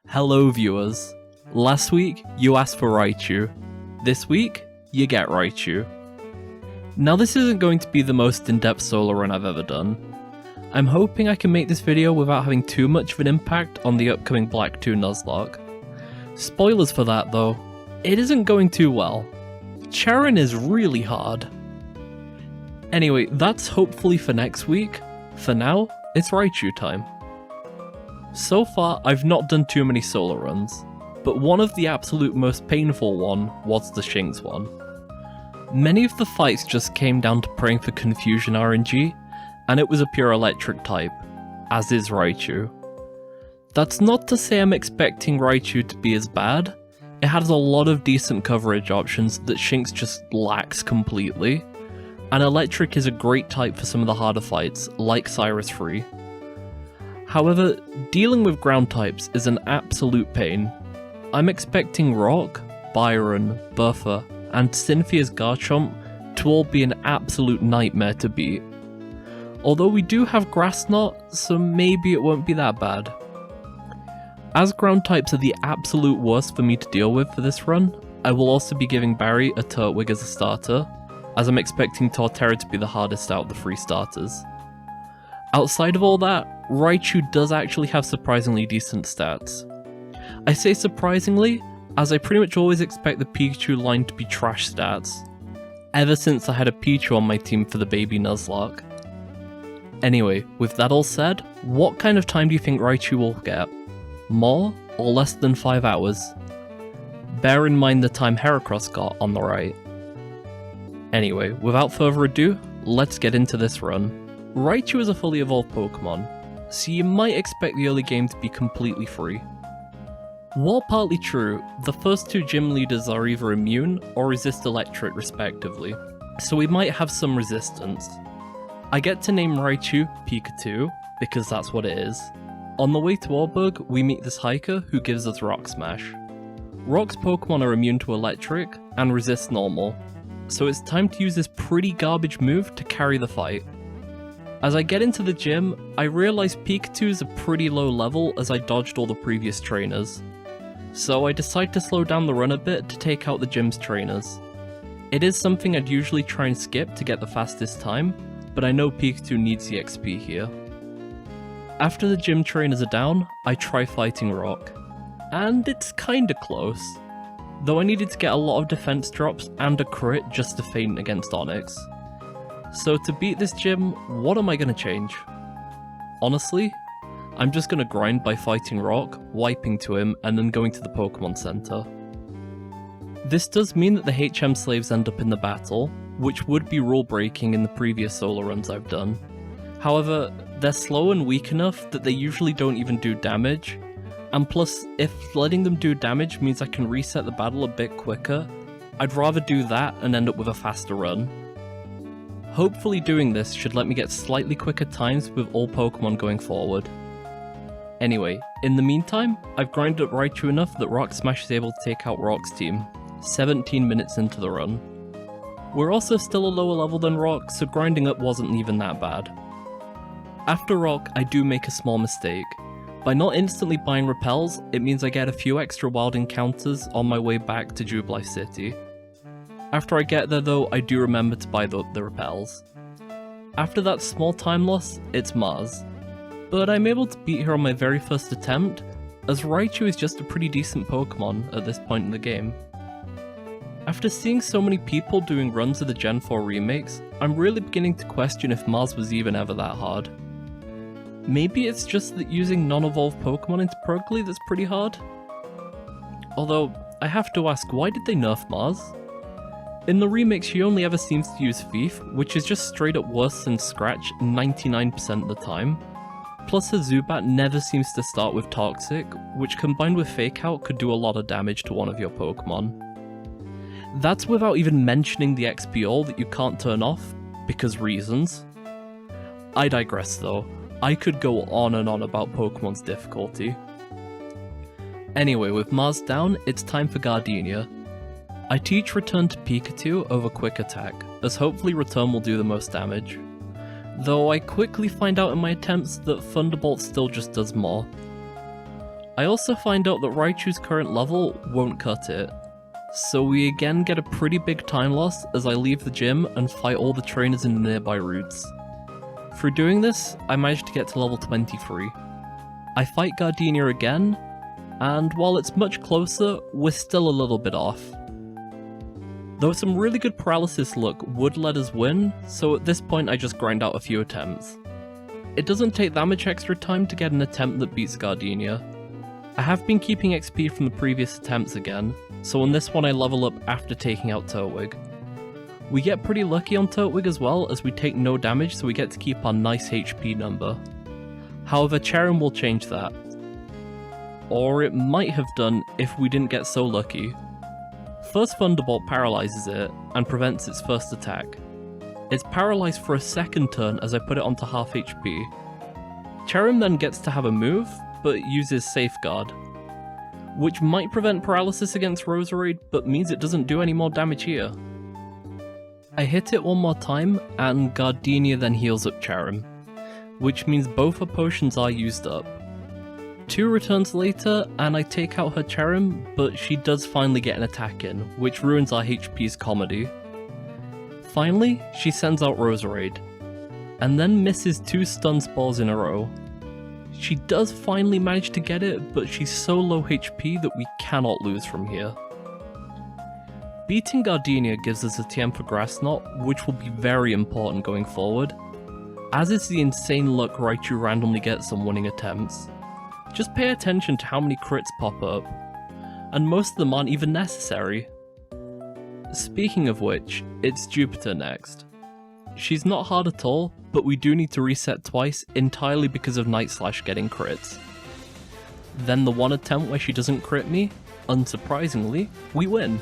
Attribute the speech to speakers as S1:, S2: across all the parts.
S1: Hello viewers. Last week, you asked for Raichu. This week, you get Raichu. Now this isn't going to be the most in-depth solo run I've ever done. I'm hoping I can make this video without having too much of an impact on the upcoming Black 2 Nuzlocke. Spoilers for that though, it isn't going too well. Cheren is really hard. Anyway, that's hopefully for next week. For now, it's Raichu time. So far, I've not done too many solo runs, but one of the absolute most painful one was the Shinx one. Many of the fights just came down to praying for confusion RNG, and it was a pure electric type, as is Raichu. That's not to say I'm expecting Raichu to be as bad. It has a lot of decent coverage options that Shinx just lacks completely, and electric is a great type for some of the harder fights, like Cyrus Free. However, dealing with ground types is an absolute pain. I'm expecting Rock, Byron, Buffer, and Cynthia's Garchomp to all be an absolute nightmare to beat. Although we do have Grass Knot, so maybe it won't be that bad. As ground types are the absolute worst for me to deal with for this run, I will also be giving Barry a Turtwig as a starter, as I'm expecting Torterra to be the hardest out of the 3 starters. Outside of all that, Raichu does actually have surprisingly decent stats. I say surprisingly, as I pretty much always expect the Pikachu line to be trash stats, ever since I had a Pichu on my team for the baby Nuzlocke. Anyway, with that all said, what kind of time do you think Raichu will get? More or less than 5 hours? Bear in mind the time Heracross got on the right. Anyway, without further ado, let's get into this run. Raichu is a fully evolved Pokemon, so you might expect the early game to be completely free. While partly true, the first 2 gym leaders are either immune or resist electric respectively, so we might have some resistance. I get to name Raichu Pikachu, because that's what it is. On the way to Orberg, we meet this hiker who gives us Rock Smash. Rock's Pokemon are immune to electric and resist normal, so it's time to use this pretty garbage move to carry the fight. As I get into the gym, I realise Pikachu is a pretty low level as I dodged all the previous trainers. So I decide to slow down the run a bit to take out the gym's trainers. It is something I'd usually try and skip to get the fastest time, but I know Pikachu needs the XP here. After the gym trainers are down, I try fighting Rock. And it's kinda close. Though I needed to get a lot of defense drops and a crit just to feint against Onix. So to beat this gym, what am I going to change? Honestly, I'm just going to grind by fighting Rock, wiping to him, and then going to the Pokemon Center. This does mean that the HM slaves end up in the battle, which would be rule breaking in the previous solo runs I've done. However, they're slow and weak enough that they usually don't even do damage, and plus, if letting them do damage means I can reset the battle a bit quicker, I'd rather do that and end up with a faster run. Hopefully doing this should let me get slightly quicker times with all Pokemon going forward. Anyway, in the meantime, I've grinded up Raichu enough that Rock Smash is able to take out Rock's team, 17 minutes into the run. We're also still a lower level than Rock, so grinding up wasn't even that bad. After Rock, I do make a small mistake. By not instantly buying repels, it means I get a few extra wild encounters on my way back to Jubilife City. After I get there though, I do remember to buy the repels. After that small time loss, it's Mars. But I'm able to beat her on my very first attempt, as Raichu is just a pretty decent Pokemon at this point in the game. After seeing so many people doing runs of the Gen 4 remakes, I'm really beginning to question if Mars was even ever that hard. Maybe it's just that using non-evolved Pokemon into Purugly that's pretty hard? Although, I have to ask, why did they nerf Mars? In the remake, she only ever seems to use Thief, which is just straight up worse than Scratch 99% of the time. Plus her Zubat never seems to start with Toxic, which combined with Fake Out could do a lot of damage to one of your Pokemon. That's without even mentioning the XP all that you can't turn off, because reasons. I digress though, I could go on and on about Pokemon's difficulty. Anyway, with Mars down, it's time for Gardenia. I teach Return to Pikachu over Quick Attack, as hopefully Return will do the most damage. Though I quickly find out in my attempts that Thunderbolt still just does more. I also find out that Raichu's current level won't cut it, so we again get a pretty big time loss as I leave the gym and fight all the trainers in the nearby routes. Through doing this, I managed to get to level 23. I fight Gardenia again, and while it's much closer, we're still a little bit off. Though some really good paralysis luck would let us win, so at this point I just grind out a few attempts. It doesn't take that much extra time to get an attempt that beats Gardenia. I have been keeping XP from the previous attempts again, so on this one I level up after taking out Turtwig. We get pretty lucky on Turtwig as well, as we take no damage, so we get to keep our nice HP number. However, Cherrim will change that. Or it might have done if we didn't get so lucky. First Thunderbolt paralyzes it and prevents its first attack. It's paralyzed for a second turn as I put it onto half HP. Cherrim then gets to have a move, but uses Safeguard, which might prevent paralysis against Roserade, but means it doesn't do any more damage here. I hit it one more time, and Gardenia then heals up Cherrim, which means both her potions are used up. 2 returns later, and I take out her Cherrim, but she does finally get an attack in, which ruins our HP's comedy. Finally, she sends out Roserade, and then misses 2 stun spores in a row. She does finally manage to get it, but she's so low HP that we cannot lose from here. Beating Gardenia gives us a TM for Grass Knot, which will be very important going forward, as is the insane luck Raichu randomly gets on winning attempts. Just pay attention to how many crits pop up, and most of them aren't even necessary. Speaking of which, it's Jupiter next. She's not hard at all, but we do need to reset twice entirely because of Night Slash getting crits. Then the one attempt where she doesn't crit me, unsurprisingly, we win.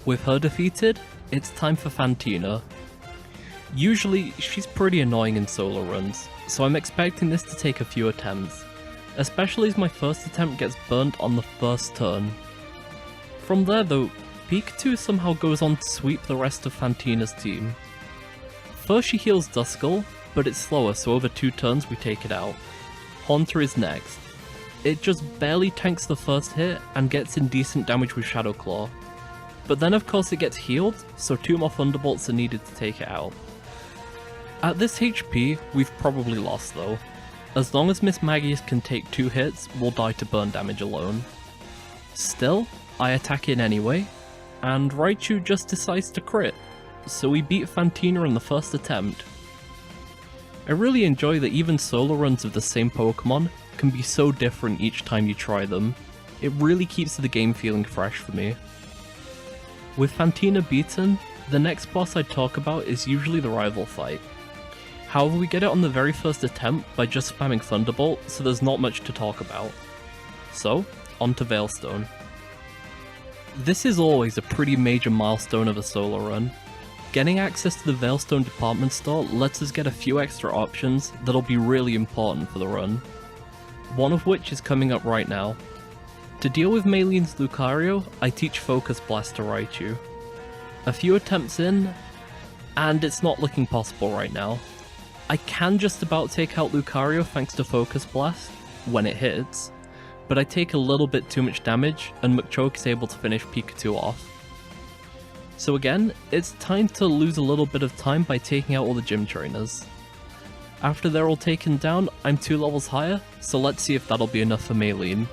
S1: With her defeated, it's time for Fantina. Usually, she's pretty annoying in solo runs, so I'm expecting this to take a few attempts, especially as my first attempt gets burnt on the first turn. From there though, Pikachu somehow goes on to sweep the rest of Fantina's team. First she heals Duskull, but it's slower, so over 2 turns we take it out. Haunter is next. It just barely tanks the first hit and gets in decent damage with Shadow Claw. But then of course it gets healed, so 2 more Thunderbolts are needed to take it out. At this HP, we've probably lost though. As long as Miss Magius can take 2 hits, we'll die to burn damage alone. Still, I attack in anyway, and Raichu just decides to crit, so we beat Fantina in the first attempt. I really enjoy that even solo runs of the same Pokemon can be so different each time you try them. It really keeps the game feeling fresh for me. With Fantina beaten, the next boss I'd talk about is usually the rival fight. However, we get it on the very first attempt by just spamming Thunderbolt, so there's not much to talk about. So, on to Veilstone. This is always a pretty major milestone of a solo run. Getting access to the Veilstone department store lets us get a few extra options that'll be really important for the run. One of which is coming up right now. To deal with Maylene's Lucario, I teach Focus Blast to Raichu. A few attempts in, and it's not looking possible right now. I can just about take out Lucario thanks to Focus Blast, when it hits, but I take a little bit too much damage, and Machoke is able to finish Pikachu off. So again, it's time to lose a little bit of time by taking out all the gym trainers. After they're all taken down, I'm 2 levels higher, so let's see if that'll be enough for Maylene.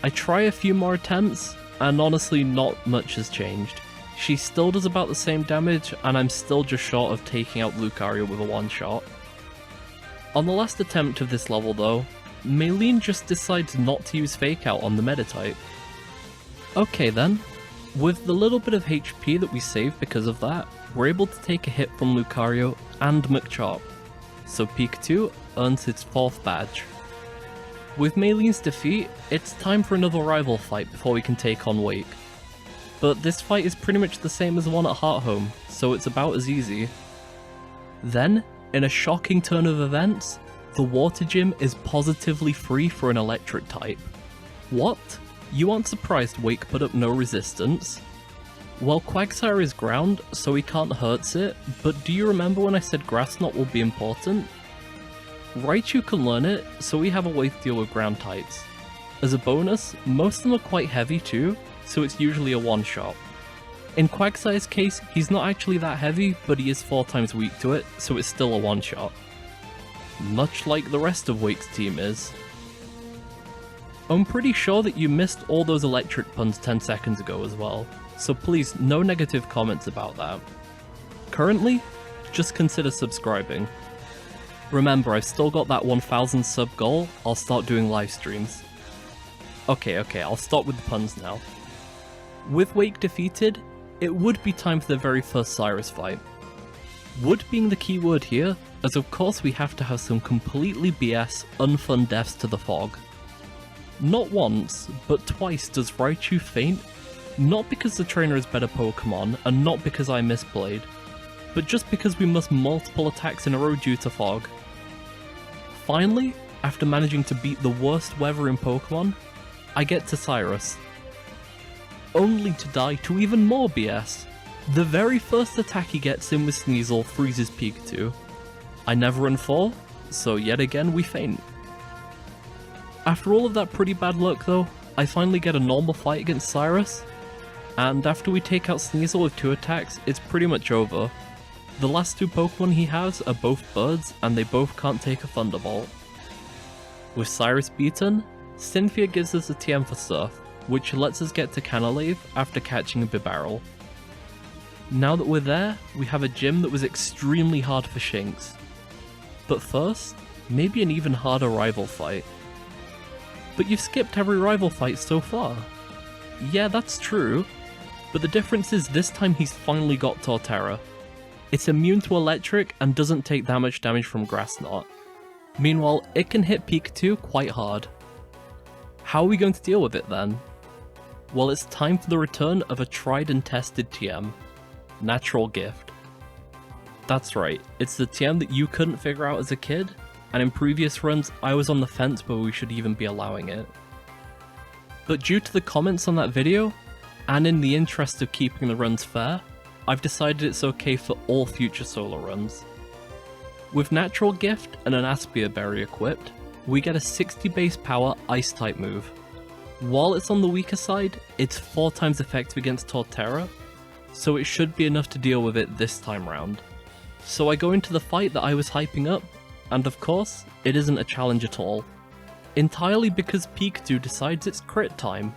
S1: I try a few more attempts, and honestly not much has changed. She still does about the same damage, and I'm still just short of taking out Lucario with a one-shot. On the last attempt of this level though, Maylene just decides not to use Fake Out on the Meta-type. Okay then, with the little bit of HP that we save because of that, we're able to take a hit from Lucario and Machop, so Pikachu earns its 4th badge. With Maylene's defeat, it's time for another rival fight before we can take on Wake. But this fight is pretty much the same as the one at Hearthome, so it's about as easy. Then, in a shocking turn of events, the Water Gym is positively free for an electric type. What? You aren't surprised Wake put up no resistance? Well, Quagsire is ground, so he can't hurt it, but do you remember when I said Grass Knot will be important? Raichu can learn it, so we have a way to deal with ground types. As a bonus, most of them are quite heavy too, so it's usually a one-shot. In Quagsire's case, he's not actually that heavy, but he is 4 times weak to it, so it's still a one-shot. Much like the rest of Wake's team is. I'm pretty sure that you missed all those electric puns 10 seconds ago as well, so please no negative comments about that. Currently, just consider subscribing. Remember, I've still got that 1000 sub goal, I'll start doing live streams. Okay, I'll stop with the puns now. With Wake defeated, it would be time for the very first Cyrus fight. Would being the key word here, as of course we have to have some completely BS, unfun deaths to the fog. Not once, but twice does Raichu faint, not because the trainer is better Pokemon, and not because I misplayed, but just because we must multiple attacks in a row due to fog. Finally, after managing to beat the worst weather in Pokemon, I get to Cyrus. Only to die to even more BS. The very first attack he gets in with Sneasel freezes Pikachu. I never run fall, so yet again we faint. After all of that pretty bad luck though, I finally get a normal fight against Cyrus, and after we take out Sneasel with 2 attacks, it's pretty much over. The last 2 Pokemon he has are both birds, and they both can't take a Thunderbolt. With Cyrus beaten, Cynthia gives us a TM for Surf, which lets us get to Canalave after catching a Bibarel. Now that we're there, we have a gym that was extremely hard for Shinx. But first, maybe an even harder rival fight. But you've skipped every rival fight so far. Yeah, that's true, but the difference is this time he's finally got Torterra. It's immune to electric and doesn't take that much damage from Grass Knot. Meanwhile, it can hit Pikachu quite hard. How are we going to deal with it then? Well, it's time for the return of a tried and tested TM. Natural Gift. That's right, it's the TM that you couldn't figure out as a kid, and in previous runs I was on the fence whether we should even be allowing it. But due to the comments on that video, and in the interest of keeping the runs fair, I've decided it's okay for all future solo runs. With Natural Gift and an Aspia Berry equipped, we get a 60 base power Ice-type move. While it's on the weaker side, it's 4 times effective against Torterra, so it should be enough to deal with it this time round. So I go into the fight that I was hyping up, and of course, it isn't a challenge at all. Entirely because Pikachu decides it's crit time.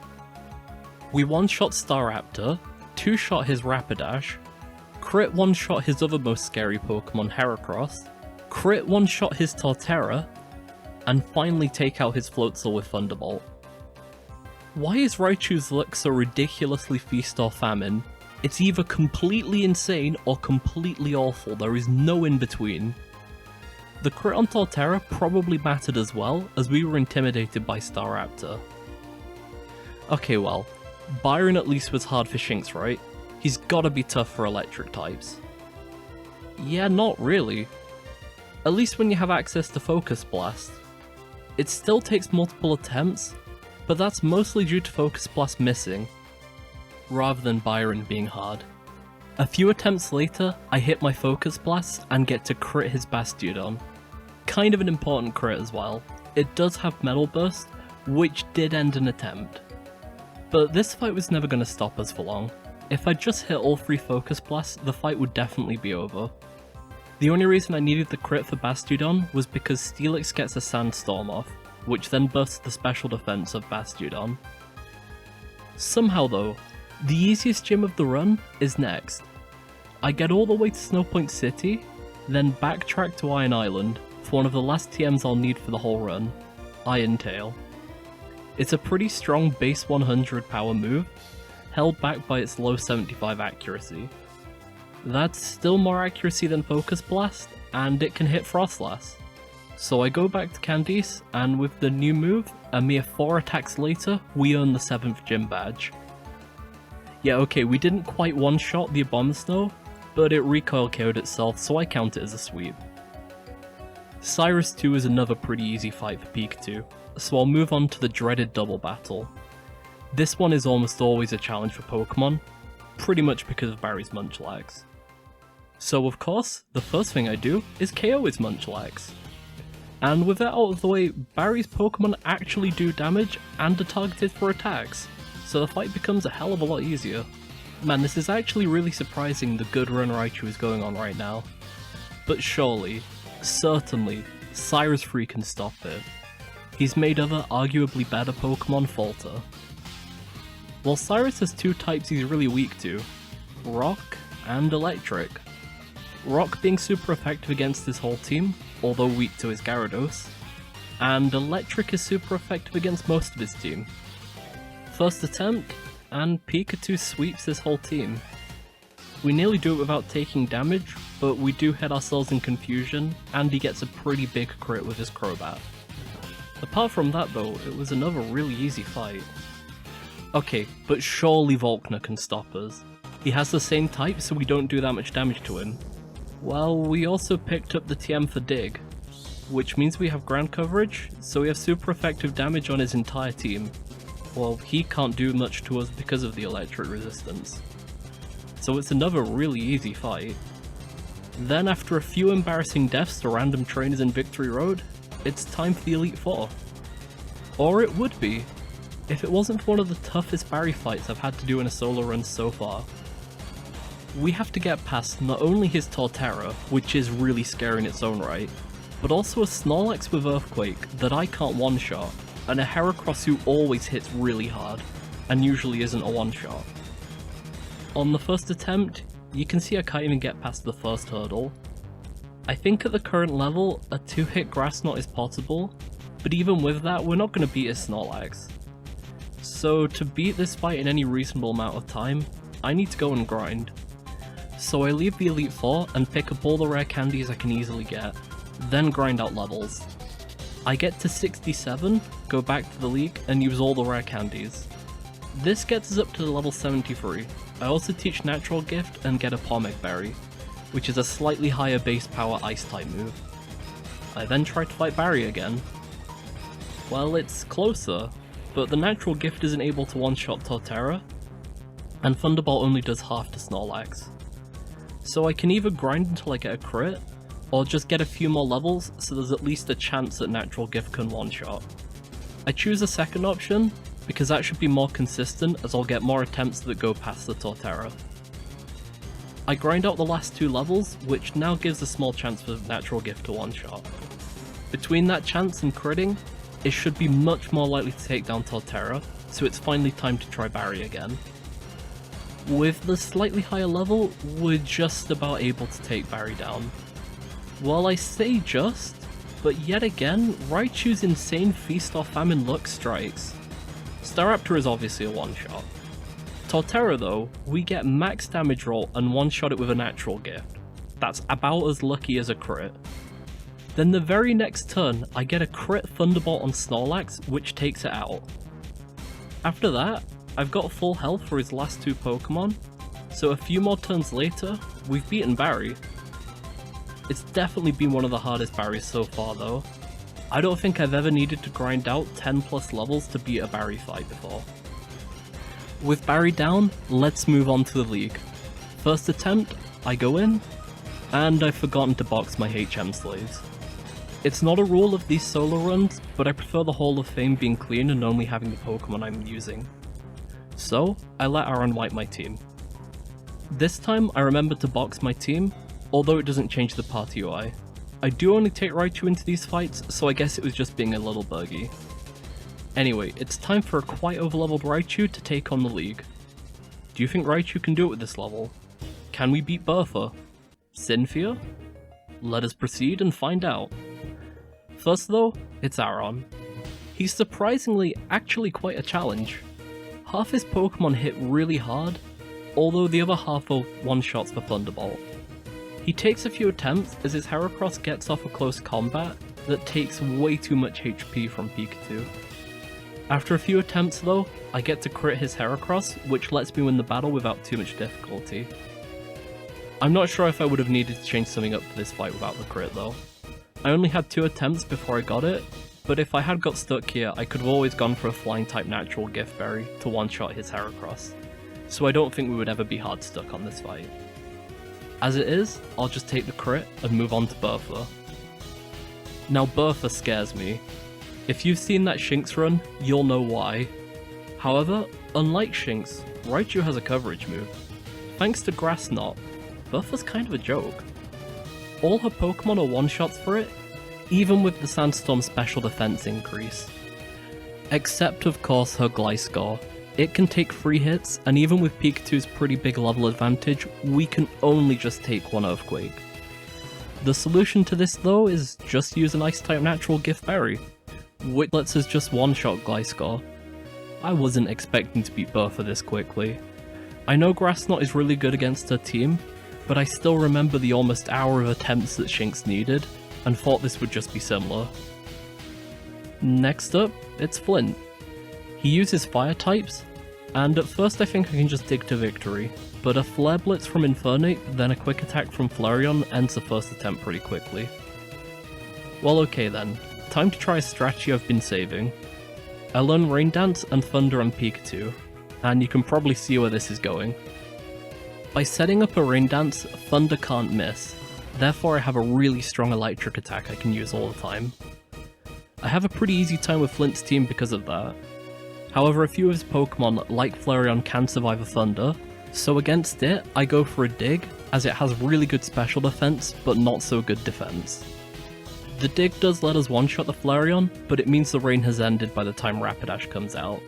S1: We one-shot Staraptor, 2-shot his Rapidash, crit one-shot his other most scary Pokemon Heracross, crit one-shot his Torterra, and finally take out his Floatzel with Thunderbolt. Why is Raichu's luck so ridiculously feast or famine? It's either completely insane or completely awful, there is no in between. The crit on Torterra probably mattered as well, as we were intimidated by Staraptor. Okay well, Byron at least was hard for Shinx, right? He's gotta be tough for electric types. Yeah, not really. At least when you have access to Focus Blast. It still takes multiple attempts, but that's mostly due to Focus Blast missing, rather than Byron being hard. A few attempts later, I hit my Focus Blast and get to crit his Bastiodon. Kind of an important crit as well. It does have Metal Burst, which did end an attempt. But this fight was never going to stop us for long. If I just hit all 3 Focus Blasts, the fight would definitely be over. The only reason I needed the crit for Bastiodon was because Steelix gets a Sandstorm off, which then bursts the special defense of Bastiodon. Somehow though, the easiest gym of the run is next. I get all the way to Snowpoint City, then backtrack to Iron Island for one of the last TMs I'll need for the whole run, Iron Tail. It's a pretty strong base 100 power move, held back by its low 75 accuracy. That's still more accuracy than Focus Blast, and it can hit Froslass. So I go back to Candice, and with the new move, a mere 4 attacks later, we earn the 7th gym badge. Yeah, okay, we didn't quite one-shot the Abomasnow, but it recoil KO'd itself, so I count it as a sweep. Cyrus 2 is another pretty easy fight for Pikachu, so I'll move on to the dreaded double battle. This one is almost always a challenge for Pokemon, pretty much because of Barry's Munchlax. So of course, the first thing I do is KO his Munchlax. And with that out of the way, Barry's Pokemon actually do damage and are targeted for attacks, so the fight becomes a hell of a lot easier. Man, this is actually really surprising the good run Raichu is going on right now. But surely, certainly, Cyrus 3 can stop it. He's made other arguably better Pokemon falter. While Cyrus has two types he's really weak to, Rock and Electric. Rock being super effective against his whole team, although weak to his Gyarados, and Electric is super effective against most of his team. First attempt, and Pikachu sweeps his whole team. We nearly do it without taking damage, but we do hit ourselves in confusion, and he gets a pretty big crit with his Crobat. Apart from that though, it was another really easy fight. Okay, but surely Volkner can stop us. He has the same type, so we don't do that much damage to him. Well, we also picked up the TM for Dig, which means we have ground coverage, so we have super effective damage on his entire team. Well, he can't do much to us because of the electric resistance. So it's another really easy fight. Then after a few embarrassing deaths to random trainers in Victory Road, it's time for the Elite Four. Or it would be, if it wasn't for one of the toughest Barry fights I've had to do in a solo run so far. We have to get past not only his Torterra, which is really scary in its own right, but also a Snorlax with Earthquake that I can't one-shot, and a Heracross who always hits really hard, and usually isn't a one-shot. On the first attempt, you can see I can't even get past the first hurdle. I think at the current level, a 2-hit Grass Knot is possible, but even with that, we're not going to beat his Snorlax. So to beat this fight in any reasonable amount of time, I need to go and grind. So I leave the Elite Four and pick up all the rare candies I can easily get, then grind out levels. I get to 67, go back to the league, and use all the rare candies. This gets us up to level 73. I also teach Natural Gift and get a Pomeg Berry, which is a slightly higher base power Ice-type move. I then try to fight Barry again. Well, it's closer, but the Natural Gift isn't able to one-shot Torterra, and Thunderbolt only does half to Snorlax. So I can either grind until I get a crit, or just get a few more levels so there's at least a chance that Natural Gift can one-shot. I choose the second option, because that should be more consistent as I'll get more attempts that go past the Torterra. I grind out the last two levels, which now gives a small chance for Natural Gift to one-shot. Between that chance and critting, it should be much more likely to take down Torterra, so it's finally time to try Barry again. With the slightly higher level, we're just about able to take Barry down. Well, I say just, but yet again, Raichu's insane Feast or Famine luck strikes. Staraptor is obviously a one-shot. Torterra though, we get max damage roll and one-shot it with a Natural Gift. That's about as lucky as a crit. Then the very next turn, I get a crit Thunderbolt on Snorlax, which takes it out. After that, I've got full health for his last two Pokemon, so a few more turns later, we've beaten Barry. It's definitely been one of the hardest Barrys so far though. I don't think I've ever needed to grind out 10 plus levels to beat a Barry fight before. With Barry down, let's move on to the league. First attempt, I go in, and I've forgotten to box my HM slaves. It's not a rule of these solo runs, but I prefer the Hall of Fame being clean and only having the Pokemon I'm using. So, I let Aaron wipe my team. This time, I remember to box my team, although it doesn't change the party UI. I do only take Raichu into these fights, so I guess it was just being a little buggy. Anyway, it's time for a quite overleveled Raichu to take on the league. Do you think Raichu can do it with this level? Can we beat Bertha? Cynthia? Let us proceed and find out. First though, it's Aaron. He's surprisingly actually quite a challenge. Half his Pokemon hit really hard, although the other half are one-shots for Thunderbolt. He takes a few attempts as his Heracross gets off a close combat that takes way too much HP from Pikachu. After a few attempts though, I get to crit his Heracross, which lets me win the battle without too much difficulty. I'm not sure if I would have needed to change something up for this fight without the crit though. I only had 2 attempts before I got it, but if I had got stuck here, I could have always gone for a flying type Natural Gift Berry to one-shot his Heracross, so I don't think we would ever be hard stuck on this fight. As it is, I'll just take the crit and move on to Bertha. Now Bertha scares me. If you've seen that Shinx run, you'll know why. However, unlike Shinx, Raichu has a coverage move. Thanks to Grass Knot, Bertha's kind of a joke. All her Pokemon are one-shots for it, even with the Sandstorm special defense increase. Except of course her Gliscor. It can take 3 hits, and even with Pikatu's pretty big level advantage, we can only just take 1 Earthquake. The solution to this though is just use an Ice-type natural Gift Berry, which lets us just one-shot Gliscor. I wasn't expecting to beat Bertha this quickly. I know Grass Knot is really good against her team, but I still remember the almost hour of attempts that Shinx needed, and thought this would just be similar. Next up, it's Flint. He uses Fire types, and at first I think I can just dig to victory, but a Flare Blitz from Infernape, then a Quick Attack from Flareon ends the first attempt pretty quickly. Well okay then, time to try a strategy I've been saving. I learn Rain Dance and Thunder on Pikachu, and you can probably see where this is going. By setting up a Rain Dance, Thunder can't miss, therefore I have a really strong electric attack I can use all the time. I have a pretty easy time with Flint's team because of that. However, a few of his Pokemon, like Flareon, can survive a Thunder, so against it, I go for a Dig, as it has really good special defense, but not so good defense. The Dig does let us one-shot the Flareon, but it means the rain has ended by the time Rapidash comes out.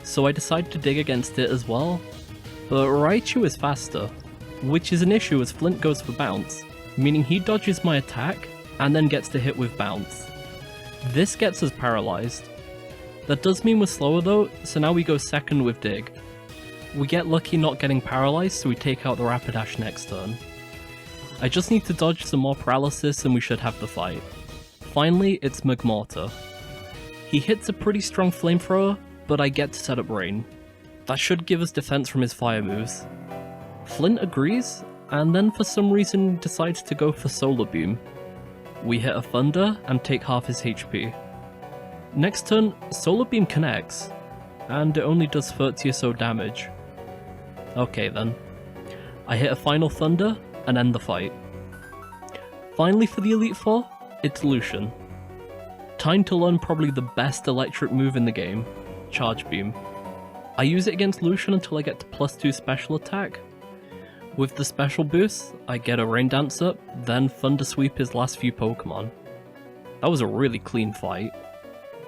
S1: So I decide to Dig against it as well, but Raichu is faster, which is an issue as Flint goes for Bounce, meaning he dodges my attack, and then gets to hit with Bounce. This gets us paralyzed. That does mean we're slower though, so now we go second with Dig. We get lucky not getting paralyzed, so we take out the Rapidash next turn. I just need to dodge some more paralysis and we should have the fight. Finally, it's Magmortar. He hits a pretty strong flamethrower, but I get to set up Rain. That should give us defense from his fire moves. Flint agrees, and then for some reason decides to go for Solar Beam. We hit a Thunder and take half his HP. Next turn, Solar Beam connects, and it only does 30 or so damage. Okay then. I hit a final Thunder and end the fight. Finally for the Elite Four, it's Lucian. Time to learn probably the best electric move in the game, Charge Beam. I use it against Lucian until I get to +2 special attack. With the special boost, I get a Rain Dance up, then Thunder Sweep his last few Pokemon. That was a really clean fight.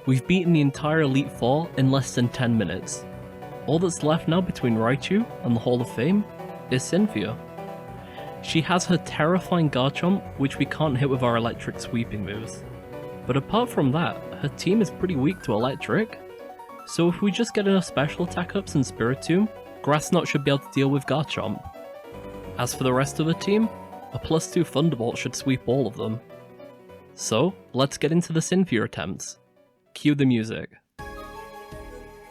S1: We've beaten the entire Elite Four in less than 10 minutes. All that's left now between Raichu and the Hall of Fame is Cynthia. She has her terrifying Garchomp, which we can't hit with our electric sweeping moves. But apart from that, her team is pretty weak to electric, so if we just get enough special attack ups and Spiritomb, Grass Knot should be able to deal with Garchomp. As for the rest of the team, a +2 Thunderbolt should sweep all of them. So, let's get into the Cynthia attempts. Cue the music.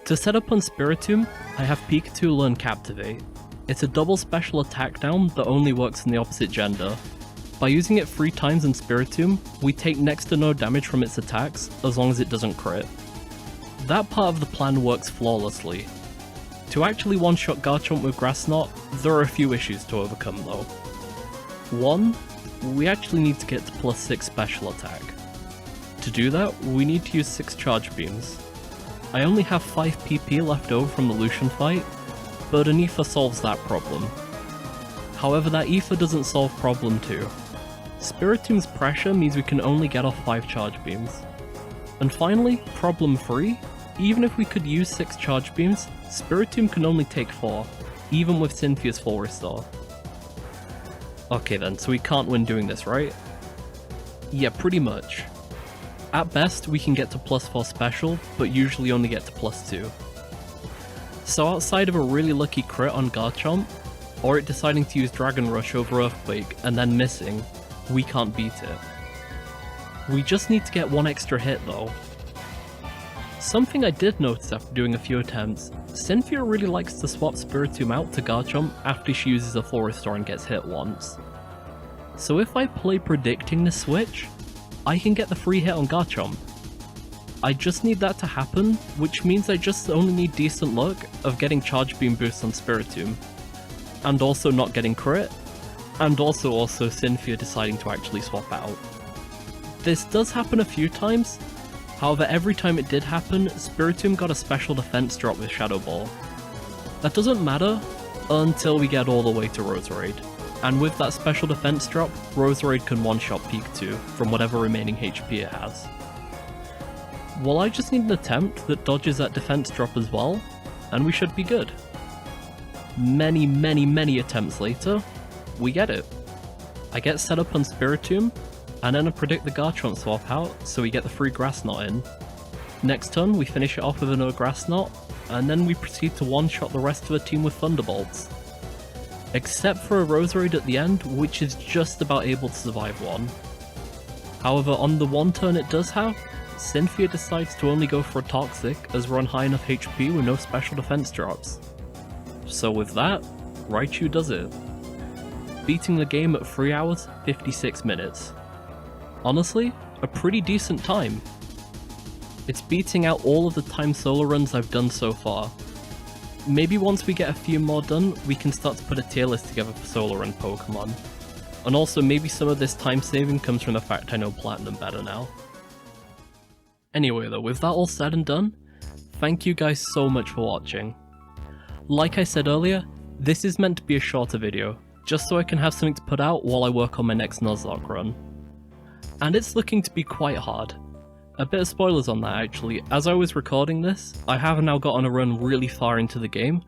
S1: To set up on Spiritomb, I have Pikachu learn Captivate. It's a double special attack down that only works in the opposite gender. By using it 3 times in Spiritomb, we take next to no damage from its attacks, as long as it doesn't crit. That part of the plan works flawlessly. To actually one-shot Garchomp with Grass Knot, there are a few issues to overcome though. 1. We actually need to get to +6 special attack. To do that, we need to use 6 Charge Beams. I only have 5 PP left over from the Lucian fight, but an Ether solves that problem. However, that Ether doesn't solve problem 2. Spiritomb's pressure means we can only get off 5 Charge Beams. And finally, problem 3, even if we could use 6 Charge Beams, Spiritomb can only take 4, even with Cynthia's full restore. Okay then, so we can't win doing this, right? Yeah, pretty much. At best, we can get to +4 special, but usually only get to +2. So outside of a really lucky crit on Garchomp, or it deciding to use Dragon Rush over Earthquake and then missing, we can't beat it. We just need to get 1 extra hit though. Something I did notice after doing a few attempts, Cynthia really likes to swap Spiritomb out to Garchomp after she uses a full restore and gets hit once. So if I play predicting this switch, I can get the free hit on Garchomp. I just need that to happen, which means I just only need decent luck of getting Charge Beam boost on Spiritomb, and also not getting crit, and also Cynthia deciding to actually swap out. This does happen a few times, however every time it did happen, Spiritomb got a special defense drop with Shadow Ball. That doesn't matter until we get all the way to Roserade, and with that special defense drop, Roserade can one-shot Pikachu from whatever remaining HP it has. Well, I just need an attempt that dodges that defense drop as well, and we should be good. Many attempts later, we get it. I get set up on Spiritomb, and then I predict the Garchomp swap out, so we get the free Grass Knot in. Next turn, we finish it off with another Grass Knot, and then we proceed to one-shot the rest of the team with Thunderbolts. Except for a Roserade at the end, which is just about able to survive one. However, on the one turn it does have, Cynthia decides to only go for a Toxic as we're on high enough HP with no special defense drops. So with that, Raichu does it, beating the game at 3 hours, 56 minutes. Honestly, a pretty decent time. It's beating out all of the time solo runs I've done so far. Maybe once we get a few more done, we can start to put a tier list together for solo run Pokemon. And also maybe some of this time saving comes from the fact I know Platinum better now. Anyway though, with that all said and done, thank you guys so much for watching. Like I said earlier, this is meant to be a shorter video, just so I can have something to put out while I work on my next Nuzlocke run. And it's looking to be quite hard. A bit of spoilers on that actually, as I was recording this, I have now gotten a run really far into the game,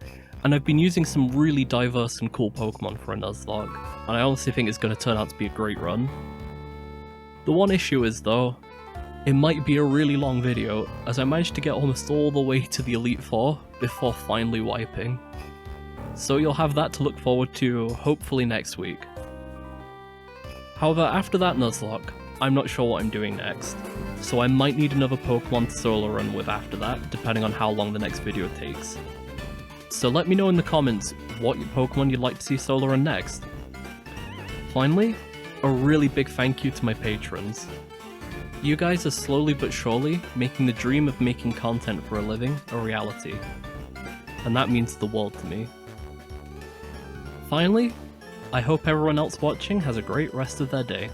S1: and I've been using some really diverse and cool Pokemon for a Nuzlocke, and I honestly think it's going to turn out to be a great run. The one issue is though, it might be a really long video, as I managed to get almost all the way to the Elite Four before finally wiping. So you'll have that to look forward to hopefully next week. However, after that Nuzlocke, I'm not sure what I'm doing next, so I might need another Pokemon to solo run with after that, depending on how long the next video takes. So let me know in the comments what Pokemon you'd like to see solo run next. Finally, a really big thank you to my patrons. You guys are slowly but surely making the dream of making content for a living a reality, and that means the world to me. Finally, I hope everyone else watching has a great rest of their day.